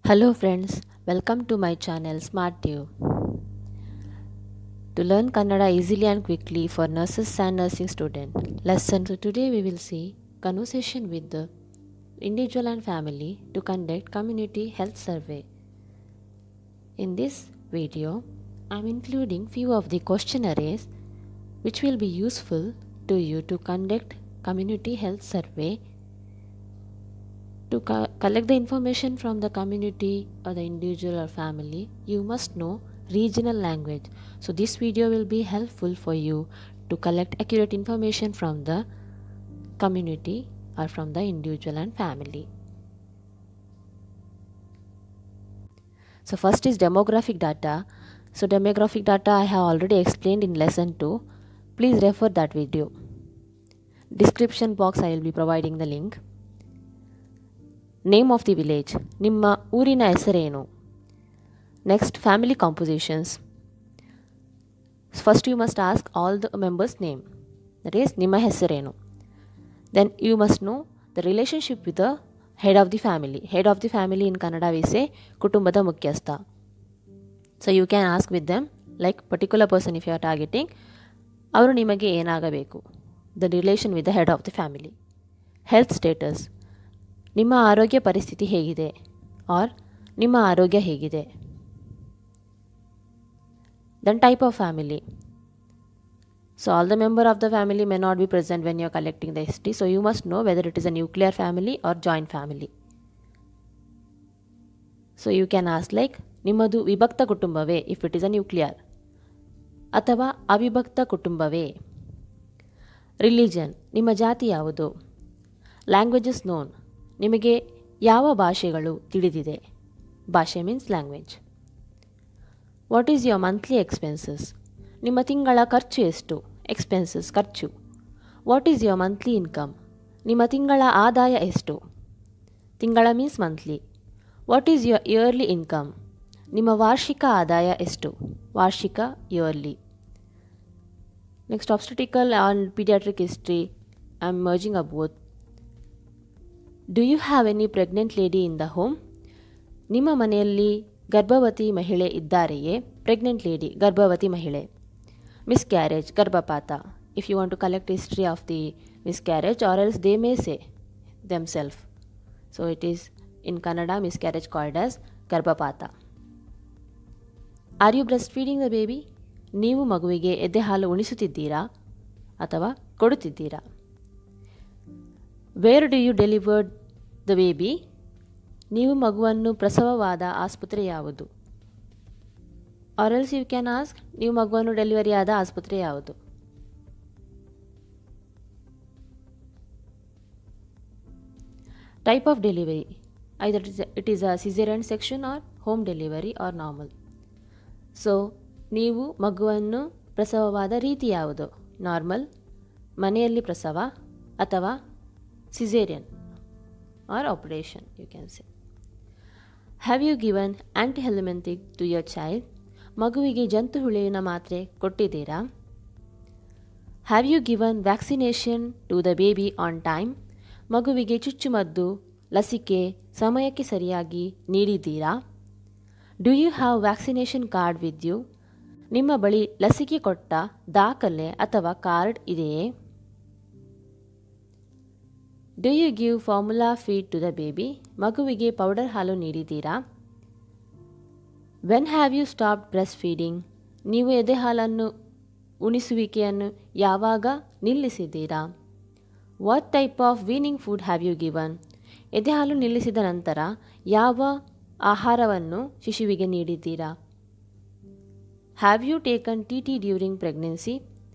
Hello friends, welcome to my channel SmartTube. To learn Kannada easily and quickly for nurses and nursing students. Lesson. So today we will see conversation with the individual and family to conduct community health survey. In this video, I am including few of the questionnaires which will be useful to you to conduct community health survey. To collect the information from the community or the individual or family, you must know regional language. So this video will be helpful for you to collect accurate information from the community or from the individual and family. So first is demographic data. So demographic data I have already explained in lesson 2. Please refer that video. Description box I will be providing the link. Name of the village, ನಿಮ್ಮ ಊರಿನ ಹೆಸರೇನು. Next family compositions. First you must ask all the members name, that is ನಿಮ್ಮ ಹೆಸರೇನು. Then you must know the relationship with the head of the family. Head of the family in Kannada we say ಕುಟುಂಬದ ಮುಖ್ಯಸ್ಥ. So you can ask with them like particular person if you are targeting, ಅವರು ನಿಮಗೆ ಏನಾಗಬೇಕು, the relation with the head of the family. Health status, ನಿಮ್ಮ ಆರೋಗ್ಯ ಪರಿಸ್ಥಿತಿ ಹೇಗಿದೆ or ನಿಮ್ಮ ಆರೋಗ್ಯ ಹೇಗಿದೆ. Then type of family. So all the member of the family may not be present when you are collecting the history. So you must know whether it is a nuclear family or joint family. So you can ask like ನಿಮ್ಮದು ವಿಭಕ್ತ ಕುಟುಂಬವೇ if it is a nuclear, ಅಥವಾ ಅವಿಭಕ್ತ ಕುಟುಂಬವೇ. Religion, ನಿಮ್ಮ ಜಾತಿ ಯಾವುದು. Languages non, ನಿಮಗೆ ಯಾವ ಭಾಷೆಗಳು ತಿಳಿದಿದೆ. ಭಾಷೆ means language. What is your monthly expenses, ನಿಮ್ಮ ತಿಂಗಳ ಖರ್ಚು ಎಷ್ಟು. ಎಕ್ಸ್ಪೆನ್ಸಸ್ ಖರ್ಚು. What is your monthly income, ನಿಮ್ಮ ತಿಂಗಳ ಆದಾಯ ಎಷ್ಟು. ತಿಂಗಳ means monthly. What is your yearly income, ನಿಮ್ಮ ವಾರ್ಷಿಕ ಆದಾಯ ಎಷ್ಟು. ವಾರ್ಷಿಕ, yearly. Next obstetrical and paediatric history I am merging a both. Do you have any pregnant lady in the home, ನಿಮ್ಮ ಮನೆಯಲ್ಲಿ ಗರ್ಭವತಿ ಮಹಿಳೆ ಇದ್ದಾರೆಯೇ. ಪ್ರೆಗ್ನೆಂಟ್ ಲೇಡಿ, ಗರ್ಭವತಿ ಮಹಿಳೆ. ಮಿಸ್ಕ್ಯಾರೇಜ್, ಗರ್ಭಪಾತ. If you want to collect history of the miscarriage or else they may say themselves. So it is in Kannada miscarriage called as ಗರ್ಭಪಾತ. Are you breast feeding the baby, ನೀವು ಮಗುವಿಗೆ ಎದೆ ಹಾಲು ಉಣಿಸುತ್ತಿದ್ದೀರಾ ಅಥವಾ ಕೊಡುತ್ತಿದ್ದೀರಾ. Where do you delivered the baby, ನೀವು ಮಗುವನ್ನು ಪ್ರಸವವಾದ ಆಸ್ಪತ್ರೆ ಯಾವುದು. Or else you can ask ನೀವು ಮಗುವನ್ನು ಡೆಲಿವರಿ ಆದ ಆಸ್ಪತ್ರೆ ಯಾವುದು. Type of delivery, either it is a caesarean section or home delivery or normal. So ನೀವು ಮಗುವನ್ನು ಪ್ರಸವವಾದ ರೀತಿ ಯಾವುದು. ನಾರ್ಮಲ್, ಮನೆಯಲ್ಲಿ ಪ್ರಸವ, ಅಥವಾ caesarean or operation you can say. Have you given anthelmintic to your child, ಮಗುವಿಗೆ ಜಂತು ಹುಳುವಿನ ಮಾತ್ರೆ ಕೊಟ್ಟಿದ್ದೀರಾ. Have you given vaccination to the baby on time, ಮಗುವಿಗೆ ಚುಚ್ಚುಮದ್ದು ಲಸಿಕೆ ಸಮಯಕ್ಕೆ ಸರಿಯಾಗಿ ನೀಡಿದ್ದೀರಾ. Do you have vaccination card with you, ನಿಮ್ಮ ಬಳಿ ಲಸಿಕೆ ಕೊಟ್ಟ ದಾಖಲೆ ಅಥವಾ ಕಾರ್ಡ್ ಇದೆಯೇ. Do you give formula feed to the baby, ಮಗುವಿಗೆ ಪೌಡರ್ ಹಾಲು ನೀಡಿದ್ದೀರಾ. When have you stopped breast feeding, ನೀವು ಎದೆ ಹಾಲನ್ನು ಉಣಿಸುವಿಕೆಯನ್ನು ಯಾವಾಗ ನಿಲ್ಲಿಸಿದ್ದೀರಾ. What type of weaning food have you given, ಎದೆ ಹಾಲು ನಿಲ್ಲಿಸಿದ ನಂತರ ಯಾವ ಆಹಾರವನ್ನು ಶಿಶುವಿಗೆ ನೀಡಿದ್ದೀರಾ. Have you taken T T during pregnancy,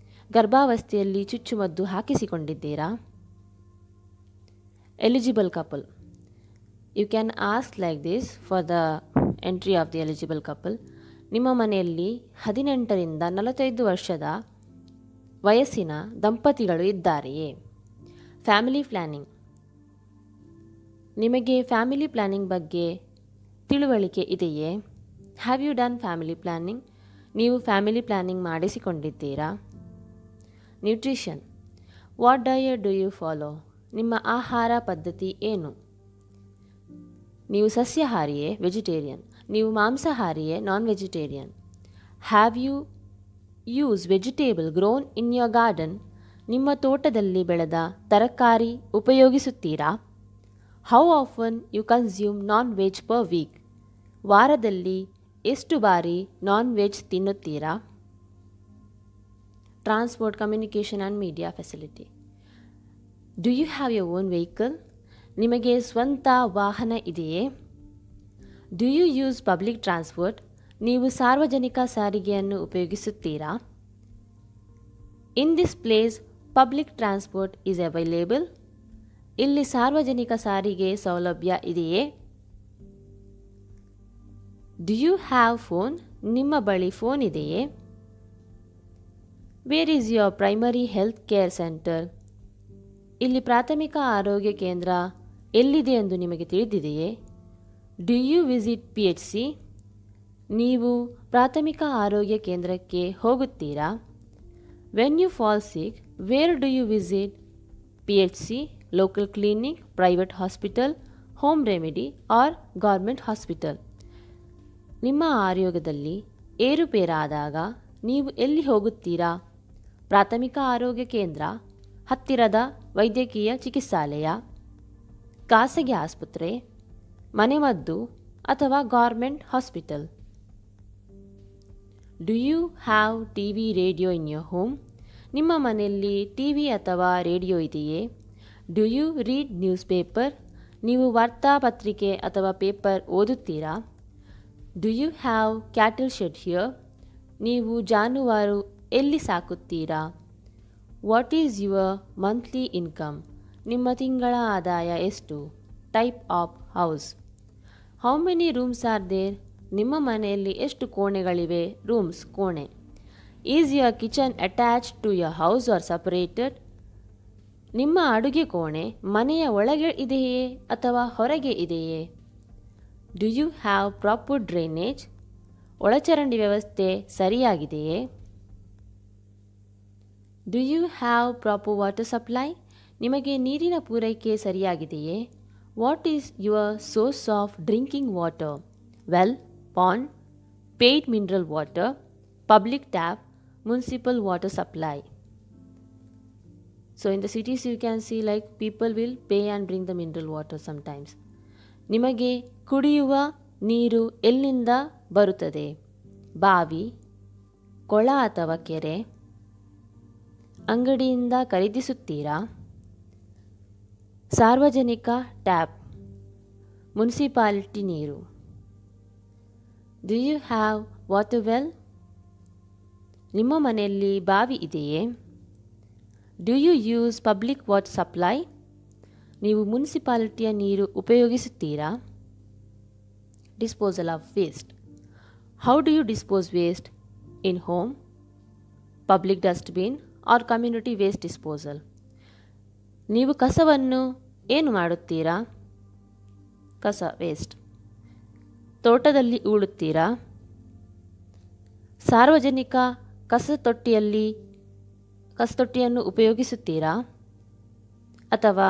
ಗರ್ಭಾವಸ್ಥೆಯಲ್ಲಿ ಚುಚ್ಚುಮದ್ದು ಹಾಕಿಸಿಕೊಂಡಿದ್ದೀರಾ. Eligible couple, you can ask like this for the entry of the eligible couple. ನಿಮ್ಮ ಮನೆಯಲ್ಲಿ 18ರಿಂದ 45 ವರ್ಷದ ವಯಸ್ಸಿನ ದಂಪತಿಗಳು ಇದ್ದಾರೆಯೇ. ಫ್ಯಾಮಿಲಿ ಪ್ಲ್ಯಾನಿಂಗ್, ನಿಮಗೆ ಫ್ಯಾಮಿಲಿ ಪ್ಲ್ಯಾನಿಂಗ್ ಬಗ್ಗೆ ತಿಳುವಳಿಕೆ ಇದೆಯೇ. Have you done family planning, ನೀವು ಫ್ಯಾಮಿಲಿ ಪ್ಲ್ಯಾನಿಂಗ್ ಮಾಡಿಸಿಕೊಂಡಿದ್ದೀರಾ. Nutrition, what diet do you follow, ನಿಮ್ಮ ಆಹಾರ ಪದ್ಧತಿ ಏನು. ನೀವು ಸಸ್ಯಾಹಾರಿಯೇ ವೆಜಿಟೇರಿಯನ್? ನೀವು ಮಾಂಸಾಹಾರಿಯೇ non vegetarian? Have you use vegetable grown in your garden? ನಿಮ್ಮ ತೋಟದಲ್ಲಿ ಬೆಳೆದ ತರಕಾರಿ ಉಪಯೋಗಿಸುತ್ತೀರಾ? How often you consume non veg per week? ವಾರದಲ್ಲಿ ಎಷ್ಟು ಬಾರಿ ನಾನ್ ವೆಜ್ ತಿನ್ನುತ್ತೀರಾ? Transport, communication and media facility. Do you have your own vehicle? ನಿಮಗೆ ಸ್ವಂತ ವಾಹನ ಇದೆಯೇ? Do you use public transport? ನೀವು ಸಾರ್ವಜನಿಕ ಸಾರಿಗೆಯನ್ನು ಉಪಯೋಗಿಸುತ್ತೀರಾ? In this place public transport is available? ಇಲ್ಲಿ ಸಾರ್ವಜನಿಕ ಸಾರಿಗೆ ಸೌಲಭ್ಯ ಇದೆಯೇ? Do you have phone? ನಿಮ್ಮ ಬಳಿ ಫೋನ್ ಇದೆಯೇ? Where is your primary health care centre? ಇಲ್ಲಿ ಪ್ರಾಥಮಿಕ ಆರೋಗ್ಯ ಕೇಂದ್ರ ಎಲ್ಲಿದೆ ಎಂದು ನಿಮಗೆ ತಿಳಿದಿದೆಯೇ? Do you visit PHC? ನೀವು ಪ್ರಾಥಮಿಕ ಆರೋಗ್ಯ ಕೇಂದ್ರಕ್ಕೆ ಹೋಗುತ್ತೀರಾ? When you fall sick, where do you visit? PHC, local clinic, private hospital, home remedy or government hospital. ನಿಮ್ಮ ಆರೋಗ್ಯದಲ್ಲಿ ಏರುಪೇರಾದಾಗ ನೀವು ಎಲ್ಲಿ ಹೋಗುತ್ತೀರಾ? ಪ್ರಾಥಮಿಕ ಆರೋಗ್ಯ ಕೇಂದ್ರ, ಹತ್ತಿರದ ವೈದ್ಯಕೀಯ ಚಿಕಿತ್ಸಾಲಯ, ಖಾಸಗಿ ಆಸ್ಪತ್ರೆ, ಮನೆಮದ್ದು ಅಥವಾ government hospital. Do you have TV, radio in your home? ನಿಮ್ಮ ಮನೆಯಲ್ಲಿ TV ಅಥವಾ ರೇಡಿಯೋ ಇದೆಯೇ? Do you read newspaper? ನೀವು ವಾರ್ತಾಪತ್ರಿಕೆ ಅಥವಾ ಪೇಪರ್ ಓದುತ್ತೀರಾ? Do you have cattle shed here? ನೀವು ಜಾನುವಾರು ಎಲ್ಲಿ ಸಾಕುತ್ತೀರಾ? What is your monthly income? ನಿಮ್ಮ ತಿಂಗಳ ಆದಾಯ ಎಷ್ಟು? Type of house. How many rooms are there? ನಿಮ್ಮ ಮನೆಯಲ್ಲಿ ಎಷ್ಟು ಕೋಣೆಗಳಿವೆ? ರೂಮ್ಸ್, ಕೋಣೆ. Is your kitchen attached to your house R separated? ನಿಮ್ಮ ಅಡುಗೆ ಕೋಣೆ ಮನೆಯ ಒಳಗೆ ಇದೆಯೇ ಅಥವಾ ಹೊರಗೆ ಇದೆಯೇ? Do you have proper drainage? ಒಳಚರಂಡಿ ವ್ಯವಸ್ಥೆ ಸರಿಯಾಗಿದೆಯೇ? Do you have proper water supply? ನಿಮಗೆ ನೀರಿನ ಪೂರೈಕೆ ಸರಿಯಾಗಿದೆಯೇ? What is your source of drinking water? Well, pond, paid mineral water, public tap, municipal water supply. So in the cities you can see like people will pay and bring the mineral water sometimes. ನಿಮಗೆ ಕುಡಿಯುವ ನೀರು ಎಲ್ಲಿಂದ ಬರುತ್ತದೆ? ಬಾವಿ, ಕೊಳ ಅಥವಾ ಕೆರೆ, ಅಂಗಡಿಯಿಂದ ಖರೀದಿಸುತ್ತೀರಾ? ಸಾರ್ವಜನಿಕ ಟ್ಯಾಪ್, ಮುನ್ಸಿಪಾಲಿಟಿ ನೀರು. Do you have water well? ನಿಮ್ಮ ಮನೆಯಲ್ಲಿ ಬಾವಿ ಇದೆಯೇ? Do you use public water supply? ನೀವು ಮುನ್ಸಿಪಾಲಿಟಿಯ ನೀರು ಉಪಯೋಗಿಸುತ್ತೀರಾ? Disposal of waste. How do you dispose waste? In home, public dustbin or community waste disposal. ನೀವು ಕಸವನ್ನು ಏನು ಮಾಡುತ್ತೀರಾ? ಕಸ, ವೇಸ್ಟ್. ತೋಟದಲ್ಲಿ ಹೂಳುತ್ತೀರಾ? ಸಾರ್ವಜನಿಕ ಕಸತೊಟ್ಟಿಯನ್ನು ಉಪಯೋಗಿಸುತ್ತೀರಾ? ಅಥವಾ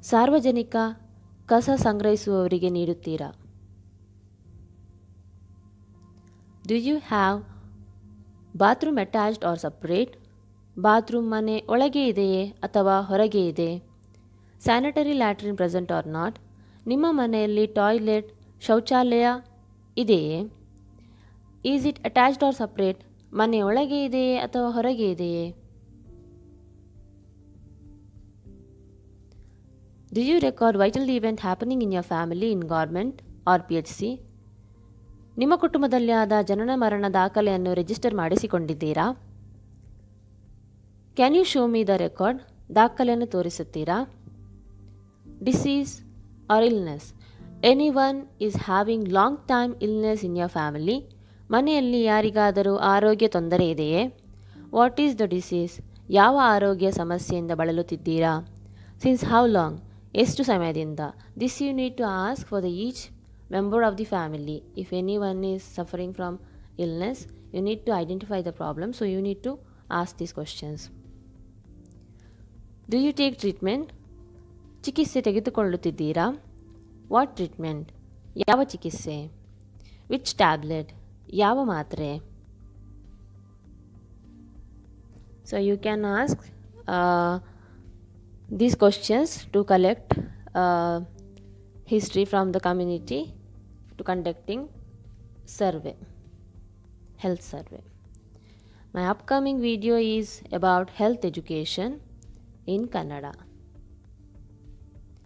ಸಾರ್ವಜನಿಕ ಕಸ ಸಂಗ್ರಹಿಸುವವರಿಗೆ ನೀಡುತ್ತೀರಾ? Do you have bathroom attached or separate? Bathroom ಮನೆ ಒಳಗೆ ಇದೆಯೇ ಅಥವಾ ಹೊರಗೆ ಇದೆ? Sanitary latrine present or not? ನಿಮ್ಮ ಮನೆಯಲ್ಲಿ ಟಾಯ್ಲೆಟ್, ಶೌಚಾಲಯ ಇದೆಯೇ? Is it attached or separate? ಮನೆ ಒಳಗೆ ಇದೆಯೇ ಅಥವಾ ಹೊರಗೆ ಇದೆಯೇ? Do you record vital event happening in your family in government or PHC? ನಿಮ್ಮ ಕುಟುಂಬದಲ್ಲಿ ಆದ ಜನನ ಮರಣ ದಾಖಲೆಯನ್ನು ರಿಜಿಸ್ಟರ್ ಮಾಡಿಸಿಕೊಂಡಿದ್ದೀರಾ? Can you show me the record? ದಾಖಲೆಯನ್ನು ತೋರಿಸುತ್ತೀರಾ? Disease R illness. Anyone is having long time illness in your family? ಮನೆಯಲ್ಲಿ ಯಾರಿಗಾದರೂ ಆರೋಗ್ಯ ತೊಂದರೆ ಇದೆಯೇ? What is the disease? ಯಾವ ಆರೋಗ್ಯ ಸಮಸ್ಯೆಯಿಂದ ಬಳಲುತ್ತಿದ್ದೀರಾ? Since how long? ಎಷ್ಟು ಸಮಯದಿಂದ? This you need to ask for the each member of the family. If anyone is suffering from illness, you need to identify the problem, so you need to ask these questions. Do you take treatment? ಚಿಕಿತ್ಸೆ ತೆಗೆದುಕೊಳ್ಳುತ್ತಿದ್ದೀರಾ? What treatment? ಯಾವ ಚಿಕಿತ್ಸೆ? Which tablet? ಯಾವ ಮಾತ್ರೆ? So you can ask these questions to collect history from the community to conducting survey, health survey. My upcoming video is about health education in Kannada.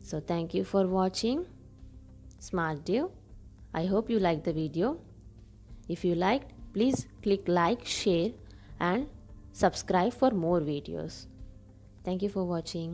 So thank you for watching Smart Dew. I hope you liked the video. If you liked, please click like, share and subscribe for more videos. Thank you for watching.